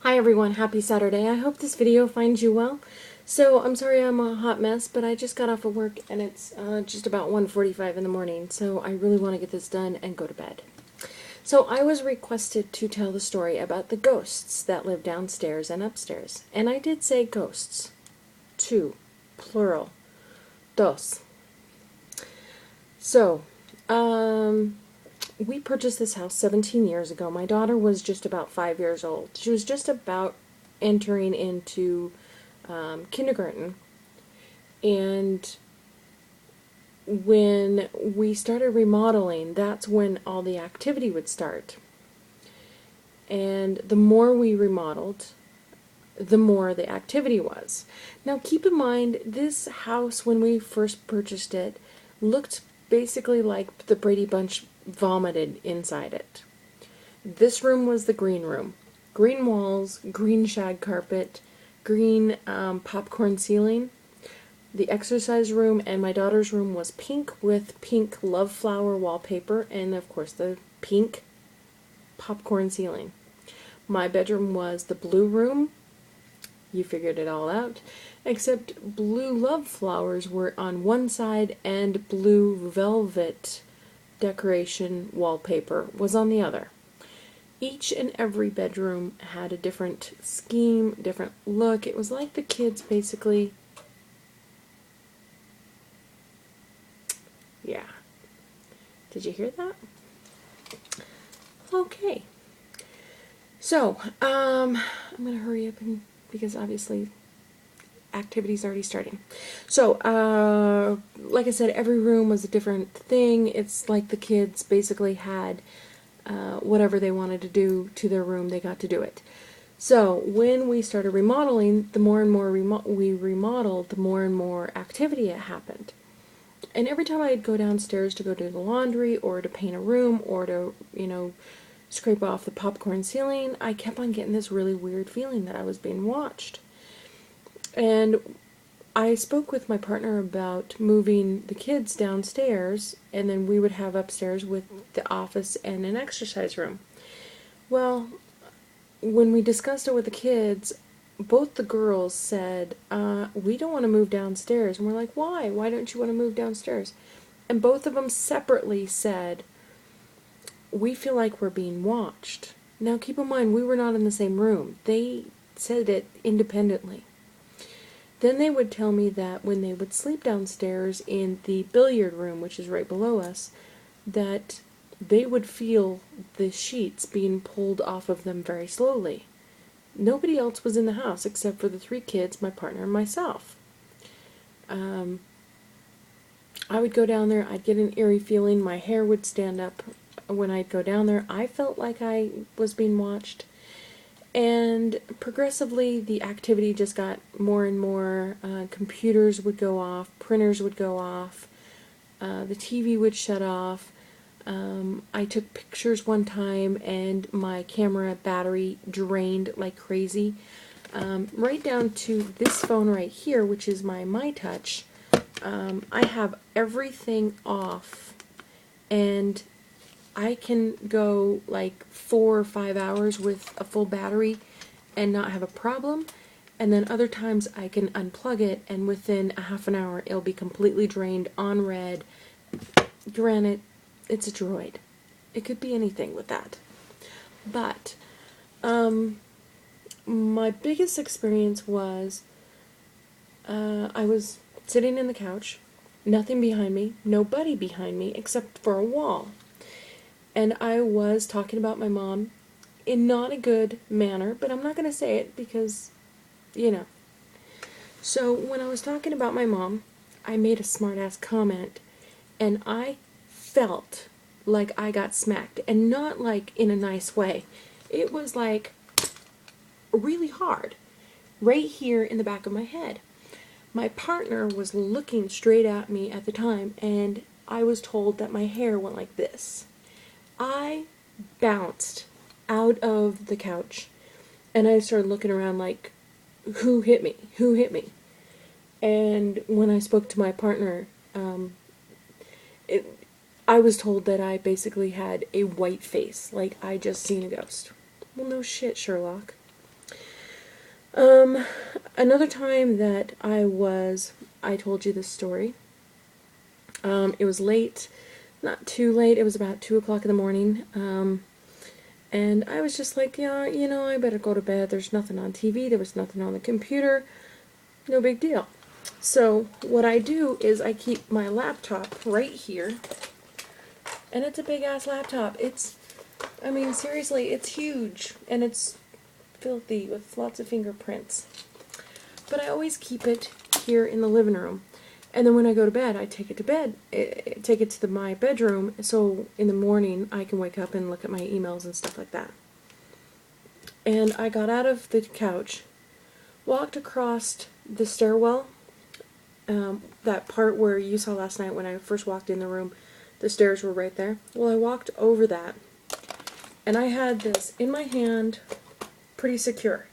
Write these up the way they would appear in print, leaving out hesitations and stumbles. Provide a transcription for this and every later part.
Hi everyone, happy Saturday. I hope this video finds you well. So, I'm sorry I'm a hot mess, but I just got off of work and it's just about 1:45 in the morning, so I really want to get this done and go to bed. So, I was requested to tell the story about the ghosts that live downstairs and upstairs. And I did say ghosts. Two. Plural. Dos. So, we purchased this house 17 years ago. My daughter was just about 5 years old. She was just about entering into kindergarten. And when we started remodeling, that's when all the activity would start. And the more we remodeled, the more the activity was. Now keep in mind, this house, when we first purchased it, looked basically like the Brady Bunch vomited inside it. This room was the green room. Green walls, green shag carpet, green popcorn ceiling. The exercise room and my daughter's room was pink with pink love flower wallpaper and, of course, the pink popcorn ceiling. My bedroom was the blue room. You figured it all out. Except blue love flowers were on one side and blue velvet decoration wallpaper was on the other. Each and every bedroom had a different scheme, different look. It was like the kids basically... Yeah. Did you hear that? Okay. So, I'm going to hurry up because obviously activity's already starting. So, like I said, every room was a different thing. It's like the kids basically had whatever they wanted to do to their room, they got to do it. So, when we started remodeling, the more and more we remodeled, the more and more activity it happened. And every time I'd go downstairs to go do the laundry or to paint a room or to, scrape off the popcorn ceiling, I kept on getting this really weird feeling that I was being watched. And I spoke with my partner about moving the kids downstairs, and then we would have upstairs with the office and an exercise room. Well, when we discussed it with the kids, both the girls said, we don't want to move downstairs. And we're like, why? Why don't you want to move downstairs? And both of them separately said, we feel like we're being watched. Now keep in mind, we were not in the same room. They said it independently. Then they would tell me that when they would sleep downstairs in the billiard room, which is right below us, that they would feel the sheets being pulled off of them very slowly. Nobody else was in the house except for the three kids, my partner, and myself. I would go down there, I'd get an eerie feeling, my hair would stand up when I'd go down there. I felt like I was being watched. And progressively, the activity just got more and more. Computers would go off, printers would go off, the TV would shut off. I took pictures one time and my camera battery drained like crazy. Right down to this phone right here, which is my MyTouch. I have everything off, and I can go like 4 or 5 hours with a full battery and not have a problem. And then other times I can unplug it and within a half an hour it'll be completely drained, on red. Granted, it's a Droid. It could be anything with that. But my biggest experience was I was sitting in the couch, nothing behind me, nobody behind me except for a wall. And I was talking about my mom in not a good manner, but I'm not going to say it because, So when I was talking about my mom, I made a smart-ass comment, and I felt like I got smacked, and not like in a nice way. It was like really hard, right here in the back of my head. My partner was looking straight at me at the time, and I was told that my hair went like this. I bounced out of the couch, and I started looking around like, who hit me? Who hit me? And when I spoke to my partner, I was told that I basically had a white face, like I just seen a ghost. Well, no shit, Sherlock. Um, Another time that I told you this story. It was late, not too late. It was about 2 o'clock in the morning. And I was just like, yeah, I better go to bed. There's nothing on TV. There was nothing on the computer. No big deal. So what I do is I keep my laptop right here. And it's a big ass laptop. I mean, seriously, it's huge. And it's filthy with lots of fingerprints. But I always keep it here in the living room. And then when I go to bed, I take it to bed, take it to my bedroom, so in the morning I can wake up and look at my emails and stuff like that. And I got out of the couch, walked across the stairwell, that part where you saw last night when I first walked in the room, the stairs were right there. Well, I walked over that, and I had this in my hand, pretty secure.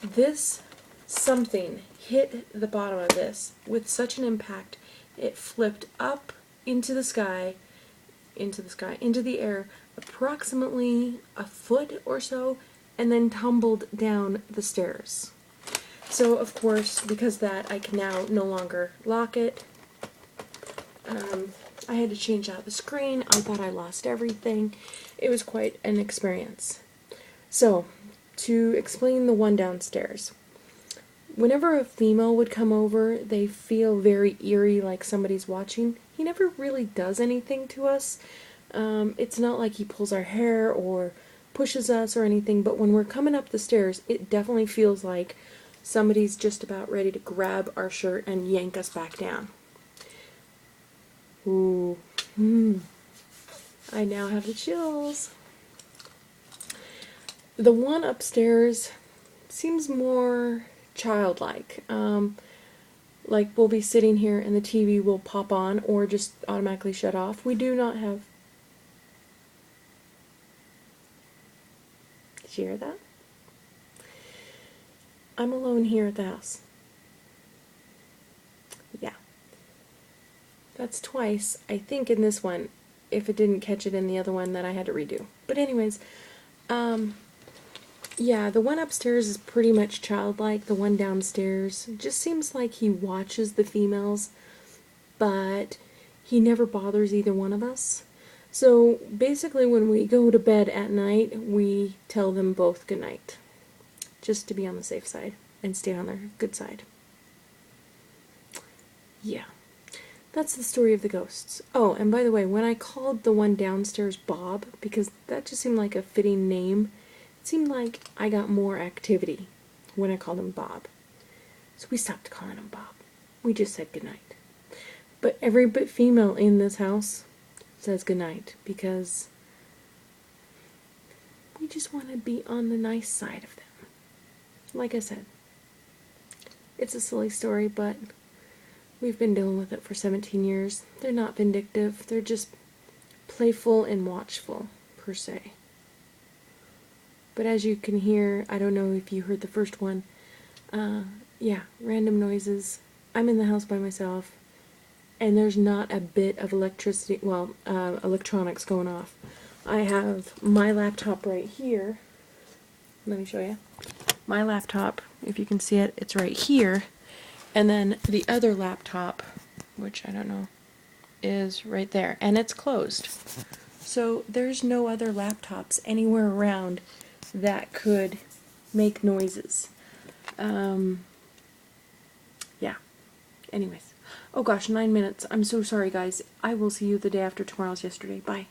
This something hit the bottom of this with such an impact, it flipped up into the sky, into the air, approximately a foot or so, and then tumbled down the stairs. So, of course, because of that, I can now no longer lock it. I had to change out the screen. I thought I lost everything. It was quite an experience. So, to explain the one downstairs. Whenever a female would come over, they feel very eerie, like somebody's watching. He never really does anything to us. It's not like he pulls our hair or pushes us or anything, but when we're coming up the stairs, it definitely feels like somebody's just about ready to grab our shirt and yank us back down. Ooh. I now have the chills. The one upstairs seems more childlike. Like we'll be sitting here and the TV will pop on or just automatically shut off. We do not have... Did you hear that? I'm alone here at the house. Yeah. That's twice, I think, in this one, if it didn't catch it in the other one that I had to redo. But anyways, yeah, the one upstairs is pretty much childlike. The one downstairs just seems like he watches the females, but he never bothers either one of us. So basically when we go to bed at night, we tell them both good night, just to be on the safe side and stay on their good side. Yeah. That's the story of the ghosts. Oh, and by the way, when I called the one downstairs Bob, because that just seemed like a fitting name, it seemed like I got more activity when I called him Bob. So we stopped calling him Bob. We just said goodnight. But every bit female in this house says goodnight, because we just want to be on the nice side of them. Like I said, it's a silly story, but we've been dealing with it for 17 years. They're not vindictive. They're just playful and watchful, per se. But as you can hear, I don't know if you heard the first one, yeah, random noises. I'm in the house by myself, and there's not a bit of electricity, electronics going off. I have my laptop right here. Let me show you. My laptop, if you can see it, it's right here. And then the other laptop, which I don't know, is right there. And it's closed. So there's no other laptops anywhere around that could make noises. Yeah. Anyways. Oh gosh, 9 minutes. I'm so sorry, guys. I will see you the day after tomorrow's yesterday. Bye.